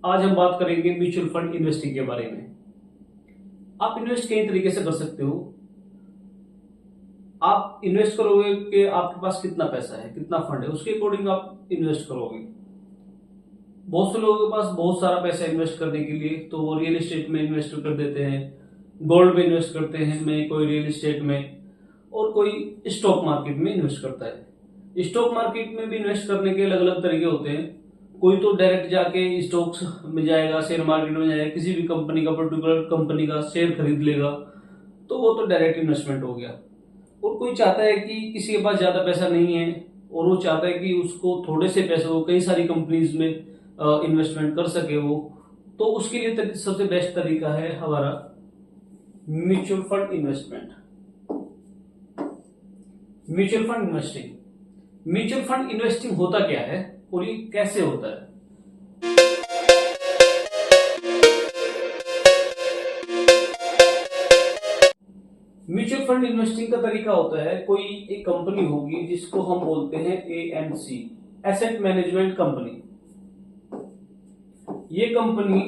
आज हम बात करेंगे म्यूचुअल फंड इन्वेस्टिंग के बारे में। आप इन्वेस्ट कई तरीके से कर सकते हो। आप इन्वेस्ट करोगे कि आपके पास कितना पैसा है, कितना फंड है, उसके अकॉर्डिंग आप इन्वेस्ट करोगे। बहुत से लोगों के पास बहुत सारा पैसा इन्वेस्ट करने के लिए तो वो रियल एस्टेट में इन्वेस्ट कर देते हैं, गोल्ड में इन्वेस्ट करते हैं, में कोई रियल एस्टेट में, और कोई स्टॉक मार्केट में इन्वेस्ट करता है। स्टॉक मार्केट में भी इन्वेस्ट करने के अलग अलग तरीके होते हैं। कोई तो डायरेक्ट जाके स्टॉक्स में जाएगा, शेयर मार्केट में जाएगा, किसी भी कंपनी का, पर्टिकुलर कंपनी का शेयर खरीद लेगा, तो वो तो डायरेक्ट इन्वेस्टमेंट हो गया। और कोई चाहता है कि किसी के पास ज्यादा पैसा नहीं है और वो चाहता है कि उसको थोड़े से पैसे वो कई सारी कंपनीज में इन्वेस्टमेंट कर सके वो, तो उसके लिए सबसे बेस्ट तरीका है हमारा mutual fund investment. Mutual fund investing. Mutual fund investing होता क्या है और ये कैसे होता है? म्यूचुअल फंड इन्वेस्टिंग का तरीका होता है, कोई एक कंपनी होगी जिसको हम बोलते हैं एएमसी, एसेट मैनेजमेंट कंपनी। ये कंपनी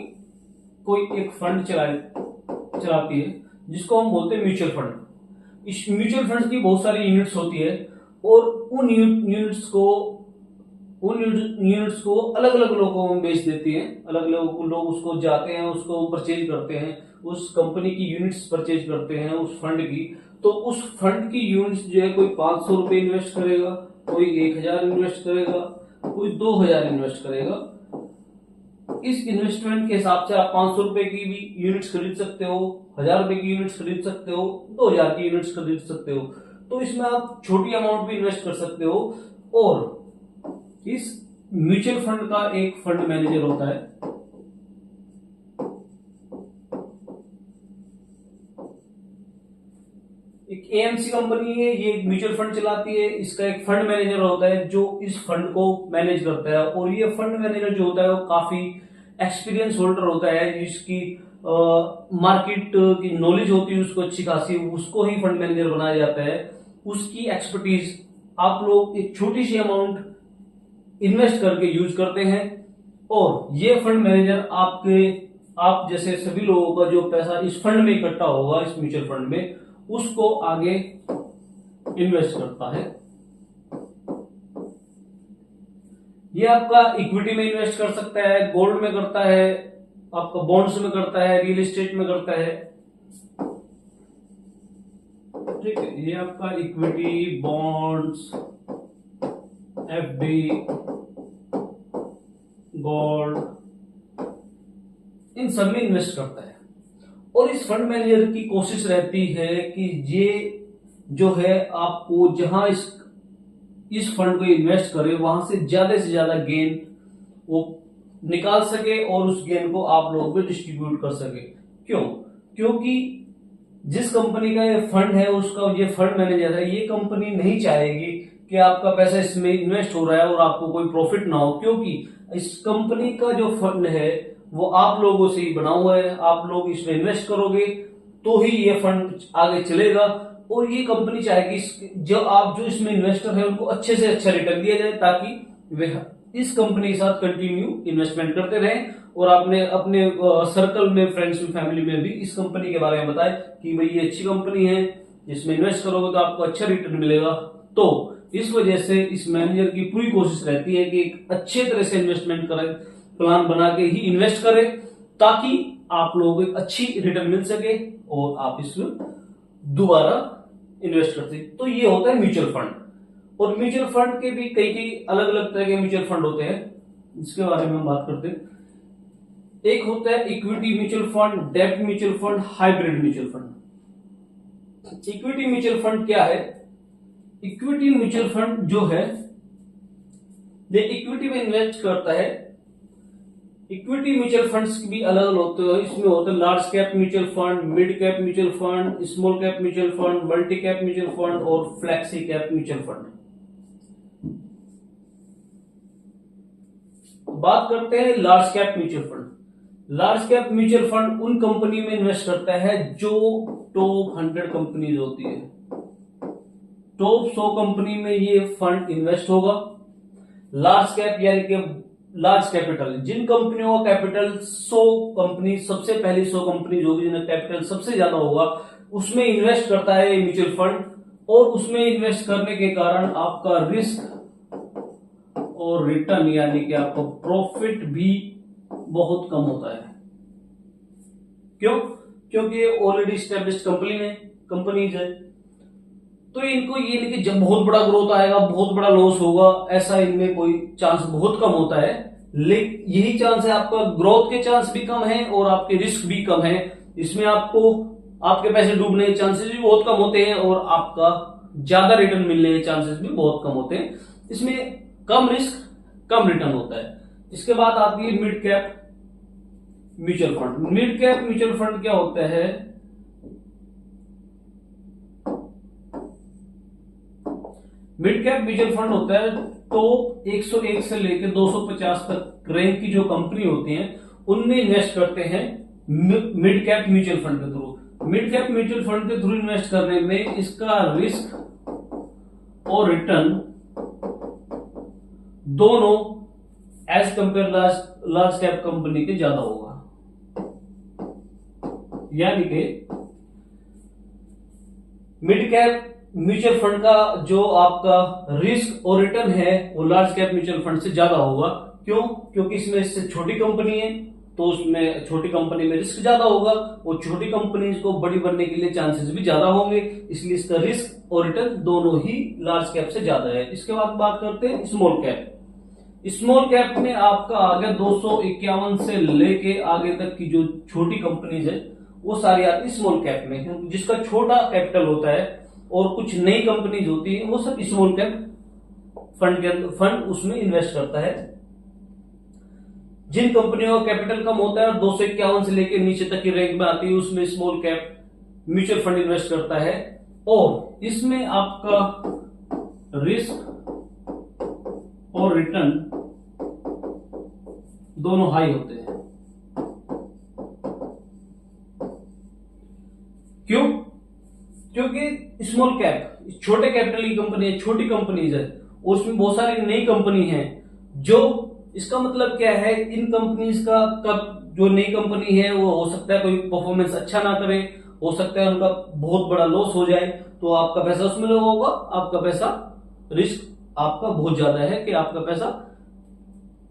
कोई एक फंड चलाती है जिसको हम बोलते हैं म्यूचुअल फंड। इस म्यूचुअल फंड की बहुत सारी यूनिट्स होती है और उन यूनिट्स को अलग अलग लोगों में बेच देती है। अलग अलग लोग उसको जाते हैं, उसको परचेज करते हैं, उस कंपनी की यूनिट्स परचेज करते हैं उस फंड की। तो उस फंड की यूनिट्स जो है, कोई 500 रुपए इन्वेस्ट करेगा, कोई 1000 इन्वेस्ट करेगा, कोई 2000 इन्वेस्ट करेगा। इस इन्वेस्टमेंट के हिसाब से आप 500 रुपए की भी यूनिट्स खरीद सकते हो, 1000 रुपए की यूनिट्स खरीद सकते हो, 2000 की यूनिट्स खरीद सकते हो। तो इसमें आप छोटी अमाउंट भी इन्वेस्ट कर सकते हो। और इस म्यूचुअल फंड का एक फंड मैनेजर होता है। एक एएमसी कंपनी है, ये एक म्यूचुअल फंड चलाती है। इसका एक फंड मैनेजर होता है जो इस फंड को मैनेज करता है। और ये फंड मैनेजर जो होता है वो काफी एक्सपीरियंस होल्डर होता है, जिसकी मार्केट की नॉलेज होती है उसको अच्छी खासी, उसको ही फंड मैनेजर बनाया जाता है। उसकी एक्सपर्टीज आप लोग एक छोटी सी अमाउंट इन्वेस्ट करके यूज करते हैं और ये फंड मैनेजर आप जैसे सभी लोगों का जो पैसा इस फंड में इकट्ठा होगा, इस म्यूचुअल फंड में, उसको आगे इन्वेस्ट करता है। ये आपका इक्विटी में इन्वेस्ट कर सकता है, गोल्ड में करता है, आपका बॉन्ड्स में करता है, रियल एस्टेट में करता है। ठीक है, ये आपका इक्विटी, बॉन्ड्स, एफडी, गोल्ड, इन सब में इन्वेस्ट करता है। और इस फंड मैनेजर की कोशिश रहती है कि ये जो है आपको जहां इस फंड को इन्वेस्ट करे वहां से ज्यादा गेन वो निकाल सके और उस गेन को आप लोगों पे डिस्ट्रीब्यूट कर सके। क्यों? क्योंकि जिस कंपनी का ये फंड है, उसका ये फंड मैनेजर है, ये कंपनी नहीं चाहेगी कि आपका पैसा इसमें इन्वेस्ट हो रहा है और आपको कोई प्रॉफिट ना हो, क्योंकि इस कंपनी का जो फंड है वो आप लोगों से ही बना हुआ है। आप लोग इसमें इन्वेस्ट करोगे तो ही ये फंड आगे चलेगा। और ये कंपनी चाहेगी जो इसमें इन्वेस्टर है उनको अच्छे से अच्छा रिटर्न दिया जाए, ताकि वे इस कंपनी के साथ कंटिन्यू इन्वेस्टमेंट करते रहें और अपने सर्कल में, फ्रेंड्स में, फैमिली में भी इस कंपनी के बारे में बताएं कि भाई ये अच्छी कंपनी है, इसमें इन्वेस्ट करोगे तो आपको अच्छा रिटर्न मिलेगा। तो इस वजह से इस मैनेजर की पूरी कोशिश रहती है कि एक अच्छे तरह से इन्वेस्टमेंट करें, प्लान बना के ही इन्वेस्ट करें, ताकि आप लोगों को एक अच्छी रिटर्न मिल सके और आप इसमें दोबारा इन्वेस्ट करते। तो ये होता है म्यूचुअल फंड। और म्यूचुअल फंड के भी कई अलग अलग तरह के म्यूचुअल फंड होते हैं, जिसके बारे में हम बात करते हैं। एक होता है इक्विटी म्यूचुअल फंड, डेब्ट mutual fund, hybrid mutual fund. Equity mutual fund क्या है? इक्विटी म्यूचुअल फंड जो है ये इक्विटी में इन्वेस्ट करता है। इक्विटी म्यूचुअल फंड्स भी अलग अलग होते हैं। इसमें होते हैं large cap mutual fund, mid cap mutual fund, small cap mutual fund, multi cap mutual fund और फ्लेक्सी कैप म्यूचुअल फंड। बात करते हैं large cap mutual fund. Large cap mutual fund उन कंपनी में इन्वेस्ट करता है जो टॉप 100 कंपनीज होती है। टॉप 100 कंपनी में ये फंड इन्वेस्ट होगा। लार्ज कैप यानी कि लार्ज कैपिटल, जिन कंपनियों का कैपिटल 100 कंपनी, सबसे पहली 100 कंपनी जो भी जिनका कैपिटल सबसे ज्यादा होगा उसमें इन्वेस्ट करता है म्यूचुअल फंड। और उसमें इन्वेस्ट करने के कारण आपका रिस्क और रिटर्न यानी कि आपका प्रॉफिट भी बहुत कम होता है। क्यों? क्योंकि ये ऑलरेडी स्टेब्लिश्ड कंपनीज है, तो इनको ये नहीं कि जब बहुत बड़ा ग्रोथ आएगा बहुत बड़ा लॉस होगा, ऐसा इनमें कोई चांस बहुत कम होता है। लेकिन यही चांस है, आपका ग्रोथ के चांस भी कम है और आपके रिस्क भी कम है। इसमें आपको आपके पैसे डूबने के चांसेस भी बहुत कम होते हैं और आपका ज्यादा रिटर्न मिलने के चांसेस भी बहुत कम होते हैं। इसमें कम रिस्क कम रिटर्न होता है। इसके बाद आती है mid cap mutual fund. Mid cap mutual fund क्या होता है? मिड कैप म्यूचुअल फंड होता है टॉप 101 से लेकर 250 तक रैंक की जो कंपनी होती हैं उनमें इन्वेस्ट करते हैं मिड कैप म्यूचुअल फंड के through. Mid cap mutual fund के थ्रू इन्वेस्ट करने में इसका रिस्क और रिटर्न दोनों as compare large cap company के ज्यादा होगा। यानी कि मिड कैप म्यूचुअल फंड का जो आपका रिस्क और रिटर्न है वो लार्ज कैप म्यूचुअल फंड से ज्यादा होगा। क्यों? क्योंकि इसमें इससे छोटी कंपनी है तो उसमें छोटी कंपनी में रिस्क ज्यादा होगा और छोटी कंपनीज को बड़ी बनने के लिए चांसेस भी ज्यादा होंगे, इसलिए इसका रिस्क और रिटर्न दोनों ही लार्ज कैप से ज्यादा है। इसके बाद बात करते हैं स्मॉल कैप। स्मॉल कैप में आपका आगे 251 से लेके आगे तक की जो छोटी कंपनीज है वो सारी आती है स्मॉल कैप में, जिसका छोटा कैपिटल होता है और कुछ नई कंपनीज होती है वो सब स्मॉल कैप फंड उसमें इन्वेस्ट करता है। जिन कंपनियों का कैपिटल कम होता है और 251 से लेकर नीचे तक की रैंक में आती है उसमें small cap mutual fund invest करता है और इसमें आपका रिस्क और रिटर्न दोनों हाई होते हैं। क्यों? क्योंकि स्मॉल कैप छोटे कैपिटल की कंपनी है, छोटी कंपनीज है, उसमें बहुत सारी नई कंपनी है। जो इसका मतलब क्या है, इन कंपनीज का जो नई कंपनी है वो हो सकता है कोई परफॉर्मेंस अच्छा ना करे, हो सकता है उनका बहुत बड़ा लॉस हो जाए, तो आपका पैसा उसमें लगा होगा, आपका पैसा रिस्क आपका बहुत ज्यादा है कि आपका पैसा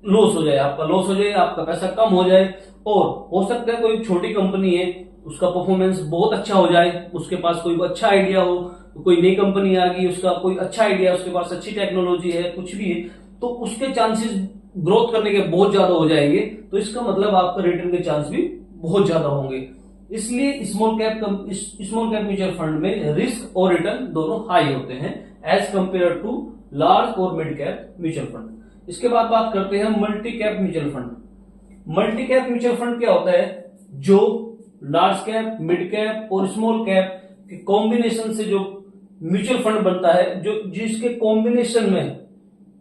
लॉस हो जाए, आपका लॉस हो जाए, आपका पैसा कम हो जाए। और हो सकता है कोई छोटी कंपनी है उसका परफॉर्मेंस बहुत अच्छा हो जाए, उसके पास कोई अच्छा आइडिया हो, कोई नई कंपनी आ गई उसका कोई अच्छा आइडिया, उसके पास अच्छी टेक्नोलॉजी है, कुछ भी है, तो उसके चांसेस ग्रोथ करने के बहुत ज्यादा हो जाएंगे, तो इसका मतलब आपका रिटर्न के चांस भी बहुत ज्यादा होंगे। इसलिए स्मॉल कैप म्यूचुअल फंड में रिस्क और रिटर्न दोनों हाई होते हैं एज कंपेयर टू लार्ज और मिड कैप म्यूचुअल फंड। इसके बाद बात करते हैं multi cap mutual fund. Multi cap mutual fund क्या होता है? जो लार्ज कैप, मिड कैप और स्मॉल कैप के कॉम्बिनेशन से जो म्यूचुअल फंड बनता है, जो जिसके कॉम्बिनेशन में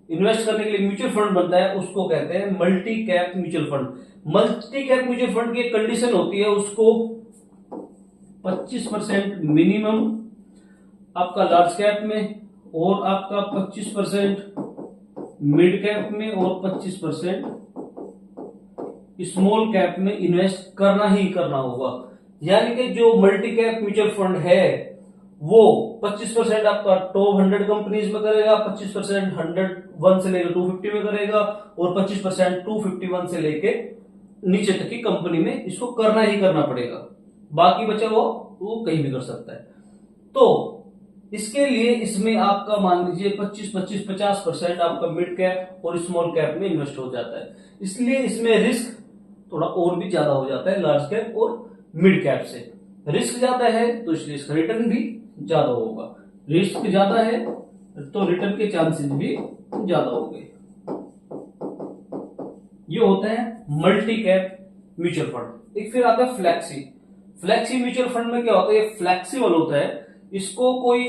इन्वेस्ट करने के लिए म्यूचुअल फंड बनता है, उसको कहते हैं multi cap mutual fund. Multi cap mutual fund की कंडीशन होती है उसको 25% मिनिमम आपका लार्ज कैप में और आपका 25% मिड कैप में और 25% स्मॉल कैप में इन्वेस्ट करना ही करना होगा। यानी कि जो मल्टी कैप म्यूचुअल फंड है वो 25% आपका टॉप 100 कंपनीज में करेगा, 25% 101 से लेकर 250 में करेगा और 25% 251 से लेके नीचे तक की कंपनी में इसको करना ही करना पड़ेगा। बाकी बचा वो कहीं भी कर सकता है। तो इसके लिए इसमें आपका मान लीजिए 50% आपका मिड कैप और स्मॉल कैप में इन्वेस्ट हो जाता है, इसलिए इसमें रिस्क थोड़ा और भी ज्यादा हो जाता है लार्ज कैप और मिड कैप से। रिस्क ज्यादा है तो इसलिए इसका रिटर्न भी ज्यादा होगा, रिस्क ज्यादा है तो रिटर्न के चांसेस भी ज्यादा होंगे। ये होता है मल्टी कैप म्यूचुअल फंड। एक फिर आता है फ्लेक्सी म्यूचुअल फंड में क्या होता है? ये फ्लेक्सिबल होता है, इसको कोई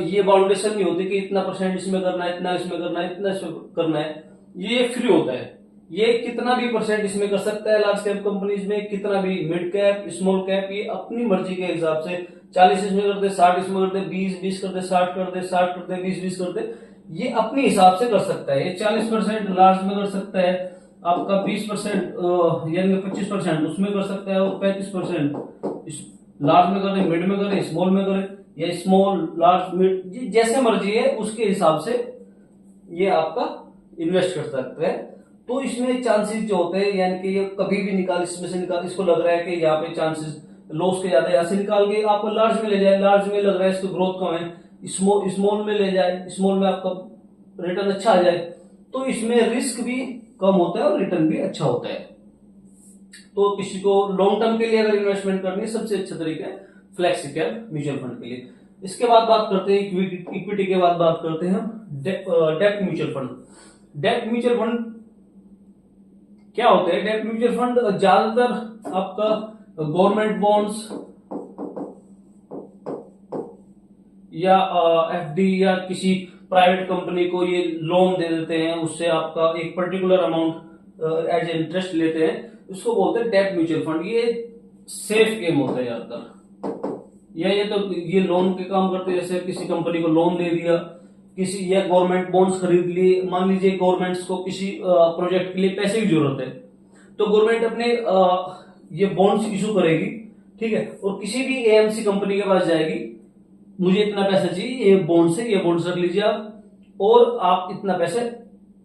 ये बाउंडेशन नहीं होती कि इतना परसेंट इसमें करना है, इतना इसमें करना है, इतना इसमें करना है। ये फ्री होता है, ये कितना भी परसेंट इसमें कर सकता है लार्ज कैप कंपनीज में, कितना भी मिड कैप स्मॉल कैप, ये अपनी मर्जी के हिसाब से 40 इसमें कर दे, 60 इसमें कर दे, 20 कर दे, 60 कर दे, 60 कर दे, 20 कर दे, ये अपने हिसाब से कर सकता है। ये 40% लार्ज में कर सकता है, आपका 20% यानी 25% उसमें कर सकता है, और 35% लार्ज में करें, मिड में करें, स्मॉल में करें, या स्मॉल लार्ज मिड जैसे मर्जी है उसके हिसाब से ये आपका इन्वेस्ट कर सकते हैं। तो इसमें चांसेस जो होते हैं, यानी कि ये कभी भी निकाल, इसमें से निकाल, इसको लग रहा है कि यहाँ पे चांसेस लॉस के ज्यादा है, यहाँ से निकाल के आपको लार्ज में ले जाए, लार्ज में लग रहा है इसको ग्रोथ कम है, स्मॉल में ले जाए, स्मॉल में आपका रिटर्न अच्छा आ जाए। तो इसमें रिस्क भी कम होता है और रिटर्न भी अच्छा होता है। तो किसी को लॉन्ग टर्म के लिए अगर इन्वेस्टमेंट करनी है, सबसे अच्छा तरीका है फ्लेक्सी कैप म्यूचुअल फंड के लिए। इसके बाद बात करते हैं इक्विटी के बाद बात करते हैं हम डेब्ट म्यूचुअल फंड। डेब्ट म्यूचुअल फंड क्या होते हैं? डेब्ट म्यूचुअल फंड ज्यादातर आपका गवर्नमेंट बॉन्ड्स या एफडी या किसी प्राइवेट कंपनी को ये लोन दे देते हैं, उससे आपका एक पर्टिकुलर अमाउंट एज इंटरेस्ट लेते हैं, उसको बोलते हैं डेब्ट म्यूचुअल फंड। ये सेफ गेम होता है ज्यादातर। ये तो ये लोन के काम करते हैं, जैसे किसी कंपनी को लोन दे दिया, किसी या गवर्नमेंट बॉन्ड्स खरीद लिए। मान लीजिए गवर्नमेंट्स को किसी प्रोजेक्ट के लिए पैसे की जरूरत है, तो गवर्नमेंट अपने ये बॉन्ड्स इशू करेगी, ठीक है, और किसी भी एएमसी कंपनी के पास जाएगी, मुझे इतना पैसा चाहिए, ये बॉन्ड से, ये बॉन्ड रख लीजिए आप, और आप इतना पैसे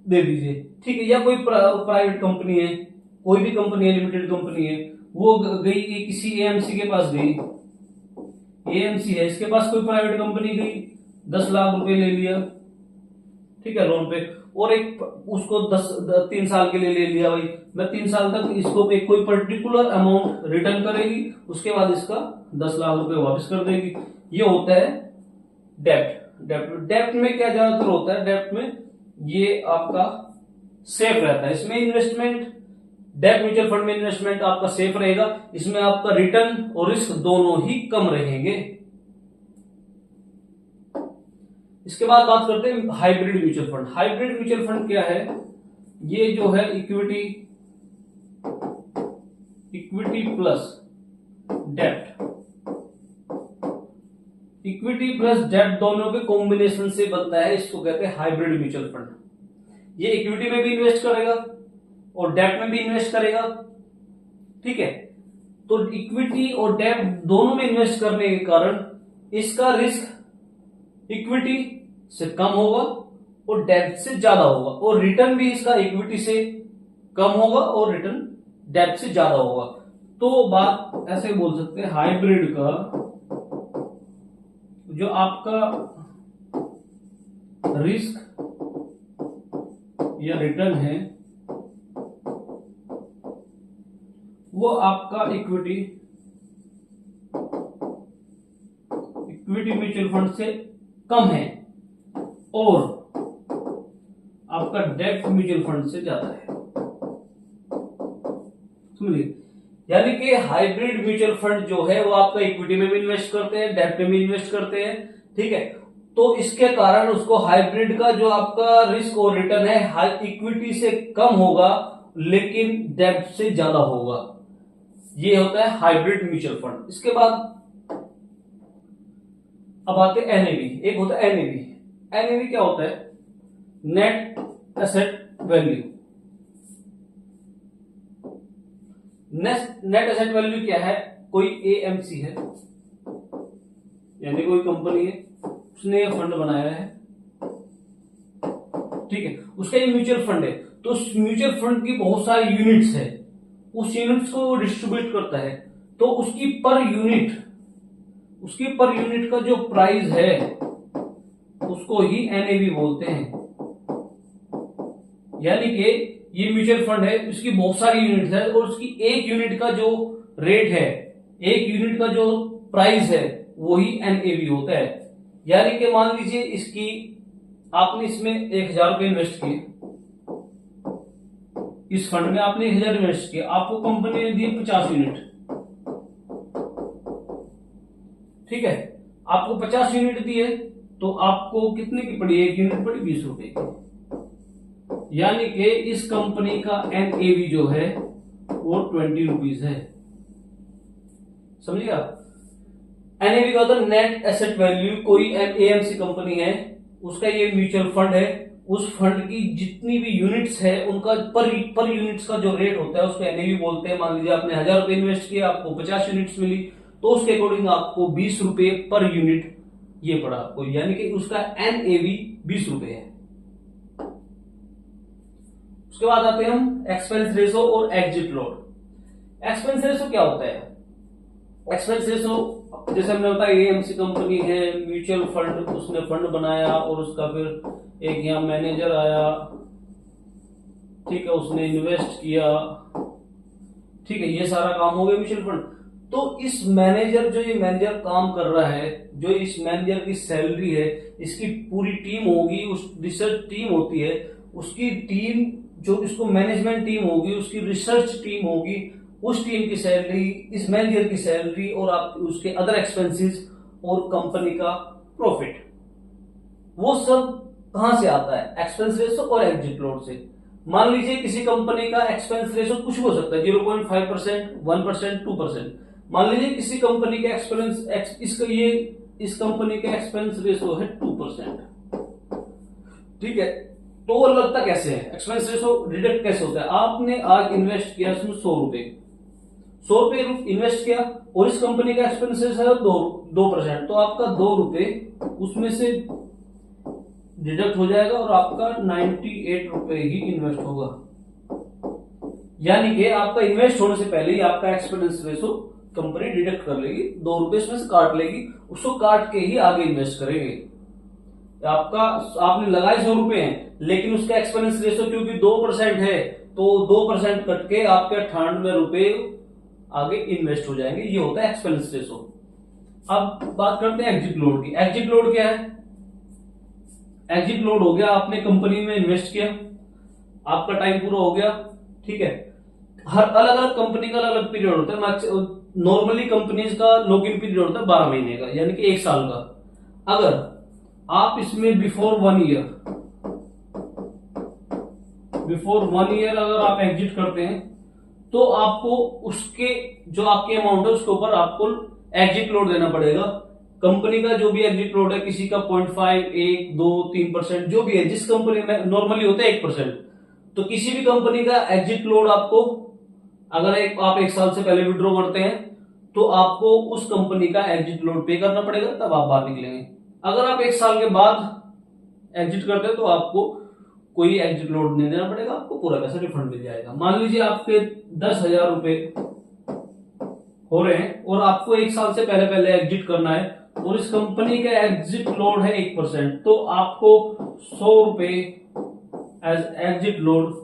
दे दीजिए, ठीक है। या कोई प्राइवेट कंपनी है, कोई भी कंपनी है, लिमिटेड कंपनी है, वो गई किसी एएमसी के पास गई, एएमसी है, इसके पास कोई प्राइवेट कंपनी गई, 10 लाख रुपए ले लिया, ठीक है, लोन पे, और एक उसको 3 साल के लिए ले लिया, भाई मैं 3 साल तक इसको कोई पर्टिकुलर अमाउंट रिटर्न करेगी, उसके बाद इसका 10 लाख रुपए वापस कर देगी। ये होता है डेब्ट में क्या ज्यादातर होता है? डेब्ट में ये आपका सेफ रहता है। इसमें इन्वेस्टमेंट, डेब्ट म्यूचुअल फंड में इन्वेस्टमेंट आपका सेफ रहेगा, इसमें आपका रिटर्न और रिस्क दोनों ही कम रहेंगे। इसके बाद बात करते हैं hybrid mutual fund. Hybrid mutual fund क्या है? ये जो है इक्विटी प्लस डेब्ट, इक्विटी प्लस डेब्ट दोनों के कॉम्बिनेशन से बनता है, इसको कहते हैं हाइब्रिड म्यूचुअल फंड। ये इक्विटी में भी इन्वेस्ट करेगा और डेब्ट में भी इन्वेस्ट करेगा, ठीक है। तो इक्विटी और डेब्ट दोनों में इन्वेस्ट करने के कारण इसका रिस्क इक्विटी से कम होगा और डेब्ट से ज्यादा होगा, और रिटर्न भी इसका इक्विटी से कम होगा और रिटर्न डेब्ट से ज्यादा होगा। तो बात ऐसे बोल सकते हैं, हाइब्रिड का जो आपका रिस्क या रिटर्न है वो आपका इक्विटी म्यूचुअल फंड से कम है और आपका डेब्ट म्यूचुअल फंड से ज्यादा है, समझिए। यानी कि हाइब्रिड म्यूचुअल फंड जो है वो आपका इक्विटी में भी इन्वेस्ट करते हैं, डेब्ट में भी इन्वेस्ट करते हैं, ठीक है। तो इसके कारण उसको हाइब्रिड का जो आपका रिस्क और रिटर्न है इक्विटी से कम होगा लेकिन डेब्ट से ज्यादा होगा। ये होता है हाइब्रिड म्यूचुअल फंड। इसके बाद अब आते हैं एनएवी। एक होता है एनएवी। एनएवी क्या होता है? Net asset value. Net asset value क्या है? कोई एएमसी है, यानी कोई कंपनी है, उसने ये फंड बनाया है, ठीक है, उसका ये म्यूचुअल फंड है। तो उस म्यूचुअल फंड की बहुत सारी यूनिट्स है, उस यूनिट्स को वो डिस्ट्रीब्यूट करता है। तो उसकी पर यूनिट का जो प्राइस है उसको ही एनएवी बोलते हैं। यानी कि ये म्यूचुअल फंड है, इसकी बहुत सारी यूनिट है और उसकी एक यूनिट का जो रेट है, एक यूनिट का जो प्राइस है वही एनएवी होता है। यानी कि मान लीजिए इसकी आपने इसमें 1000 रुपए इन्वेस्ट किए, इस फंड में आपने 1000 इन्वेस्ट किया, आपको कंपनी ने दिए 50 यूनिट, ठीक है, आपको 50 यूनिट दिए तो आपको कितने की पड़ी? एक यूनिट पड़ी 20 रुपए की। यानी कि इस कंपनी का एनएवी जो है वो 20 रुपीज है, समझिएगा। एनएवी का नेट एसेट वैल्यू, कोई एएमसी कंपनी है, उसका ये म्यूचुअल फंड है, उस फंड की जितनी भी यूनिट्स है उनका पर यूनिट्स का जो रेट होता है उसको एनएवी बोलते हैं। मान लीजिए आपने 1000 रुपए इन्वेस्ट किया, आपको 50 यूनिट्स मिली, तो उसके अकॉर्डिंग आपको 20 रुपए पर यूनिट ये पड़ा आपको, यानी कि उसका एनएवी 20 रुपए है। उसके बाद आते हैं हम एक्सपेंस रेशो और एग्जिट लोड। एक्सपेंस रेशो क्या होता है? एक्सपेंस रेशो जैसे हमने बताया एएमसी कंपनी है, म्यूचुअल फंड, उसने फंड बनाया और उसका फिर एक यहाँ मैनेजर आया, ठीक है, उसने इन्वेस्ट किया, ठीक है, ये सारा काम हो गया म्यूचुअल फंड। तो इस मैनेजर, जो ये मैनेजर काम कर रहा है, जो इस मैनेजर की सैलरी है, इसकी पूरी टीम होगी, उस रिसर्च टीम होती है, उसकी टीम जो इसको मैनेजमेंट टीम होगी, उसकी रिसर्च टीम होगी, उस टीम की सैलरी, इस मैनेजर की सैलरी और आप उसके अदर एक्सपेंसेस और कंपनी का प्रॉफिट, वो सब कहां से आता है? एक्सपेंस रेशो और एग्जिट लोड से। मान लीजिए किसी कंपनी का एक्सपेंस रेशो कुछ हो सकता है, 0.5%, 1%, 2%। मान लीजिए किसी कंपनी का इस कंपनी का एक्सपेंस रेशो है 2%, ठीक है। तो वो लगता कैसे है? एक्सपेंस रेशो डिडक्ट कैसे होता है? आपने आज इन्वेस्ट किया इसमें 100 रुपए इन्वेस्ट किया और इस कंपनी का एक्सपेंस रेशो है 2%, तो आपका 2 रुपए उसमें से डिडक्ट हो जाएगा और आपका 98 रुपए ही इन्वेस्ट होगा। यानी कि आपका इन्वेस्ट होने से पहले ही आपका एक्सपेंस रेशो कंपनी डिडक्ट कर लेगी, 2 रुपए इसमें से काट लेगी, उसको काट के ही आगे इन्वेस्ट करेंगे। आपने लगाए 100 रुपए हैं, लेकिन उसका एक्सपेंस रेशो क्योंकि 2% है, तो 2% कट के आपके 98 रुपए आगे इन्वेस्ट हो जाएंगे। ये होता है एक्सपेंस रेशो। अब बात करते हैं एग्जिट लोड की। एग्जिट लोड क्या है? एग्जिट लोड हो गया, आपने कंपनी में इन्वेस्ट किया, आपका टाइम पूरा हो गया, ठीक है। हर अलग अलग कंपनी का अलग अलग पीरियड होता है। नॉर्मली कंपनीज का लॉक इन पीरियड होता है 12 महीने का, यानी कि 1 साल का। अगर आप इसमें बिफोर वन ईयर अगर आप एग्जिट करते हैं, तो आपको उसके जो आपके अमाउंट है उसके ऊपर आपको एग्जिट लोड देना पड़ेगा। कंपनी का जो भी एग्जिट लोड है, किसी का 0.5, 1, 2, 3% जो भी है, जिस कंपनी में नॉर्मली होता है 1%, तो किसी भी कंपनी का एग्जिट लोड आपको, अगर आप 1 साल से पहले विड्रॉ करते हैं, तो आपको उस कंपनी का एग्जिट लोड पे करना पड़ेगा, तब आप बाहर निकलेंगे। अगर आप 1 साल के बाद एग्जिट करते हैं तो आपको कोई एग्जिट लोड नहीं देना पड़ेगा, आपको पूरा पैसा रिफंड मिल जाएगा। मान लीजिए आपके 10,000 रुपए हो रहे हैं और आपको 1 साल से पहले एग्जिट करना है और इस कंपनी का एग्जिट लोड है 1%, तो आपको 100 रुपए एज एग्जिट लोड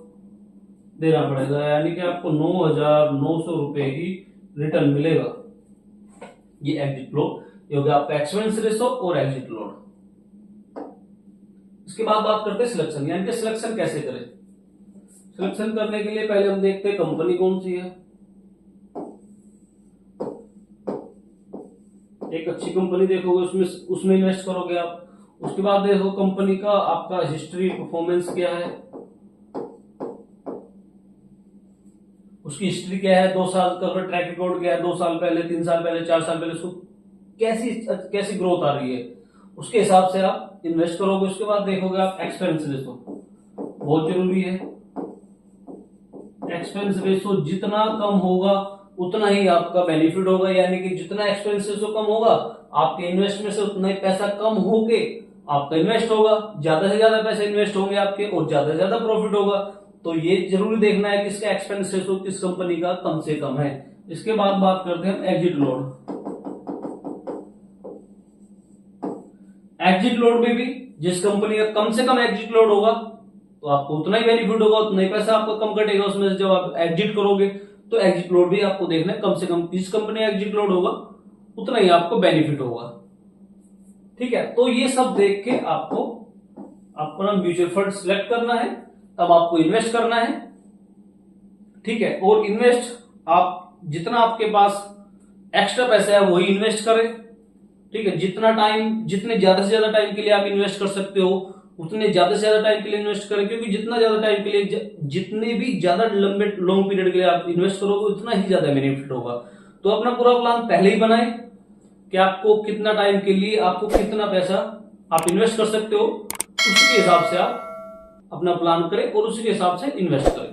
देना पड़ेगा, यानी कि आपको 9,900 रुपए ही रिटर्न मिलेगा। ये एग्जिट लोड, ये हो गया आपका एक्सपेंस रेशो और एग्जिट लोड। इसके बाद बात करते हैं सिलेक्शन, यानी कि सिलेक्शन कैसे करें। सिलेक्शन करने के लिए पहले हम देखते हैं कंपनी कौन सी है। एक अच्छी कंपनी देखोगे, उसमें इन्वेस्ट करोगे आप। उसके बाद देखो कंपनी का आपका हिस्ट्री, परफॉर्मेंस क्या है, उसकी हिस्ट्री क्या है, 2 साल का ट्रैक रिकॉर्ड क्या है, 2 साल पहले, 3 साल पहले, 4 साल पहले, उसको कैसी ग्रोथ आ रही है, उसके हिसाब से आप इन्वेस्ट करोगे। उसके बाद देखोगे आप एक्सपेंस रेशो, बहुत जरूरी है। एक्सपेंस रेशो जितना कम होगा उतना ही आपका बेनिफिट होगा, यानी कि जितना एक्सपेंस रेशो कम होगा, आपके इन्वेस्टमेंट से उतना ही पैसा कम होके आपका इन्वेस्ट होगा, ज्यादा से ज्यादा पैसे इन्वेस्ट होंगे आपके और ज्यादा से ज्यादा प्रॉफिट होगा। तो ये जरूरी देखना है कि इसका एक्सपेंस रेशो किस कंपनी का कम से कम है। इसके बाद बात करते हैं एग्जिट लोड। एग्जिट लोड में भी जिस कंपनी का कम से कम एग्जिट लोड होगा तो आपको उतना ही बेनिफिट होगा, उतना ही पैसा आपको कम कटेगा उसमें से जब आप एग्जिट करोगे। तो एग्जिट लोड भी आपको देखना है, कम से कम जिस कंपनी का एग्जिट लोड होगा उतना ही आपको बेनिफिट होगा, ठीक है। तो ये सब देख के आपको अपना म्यूचुअल फंड सिलेक्ट करना है, तब आपको इन्वेस्ट करना है, ठीक है। और इन्वेस्ट आप जितना आपके पास एक्स्ट्रा पैसा है वही इन्वेस्ट करें, ठीक है। जितने ज्यादा से ज्यादा टाइम के लिए आप इन्वेस्ट कर सकते हो उतने ज्यादा से ज्यादा टाइम के लिए इन्वेस्ट करें, क्योंकि जितना ज्यादा टाइम के लिए, जितने भी ज्यादा लॉन्ग पीरियड के लिए आप इन्वेस्ट करोगे उतना ही ज्यादा बेनिफिट होगा। तो अपना पूरा प्लान पहले ही बनाएं कि आपको कितना टाइम के लिए आपको कितना पैसा आप इन्वेस्ट कर सकते हो, उसके हिसाब से आप अपना प्लान करें और उसी के हिसाब से इन्वेस्ट करें।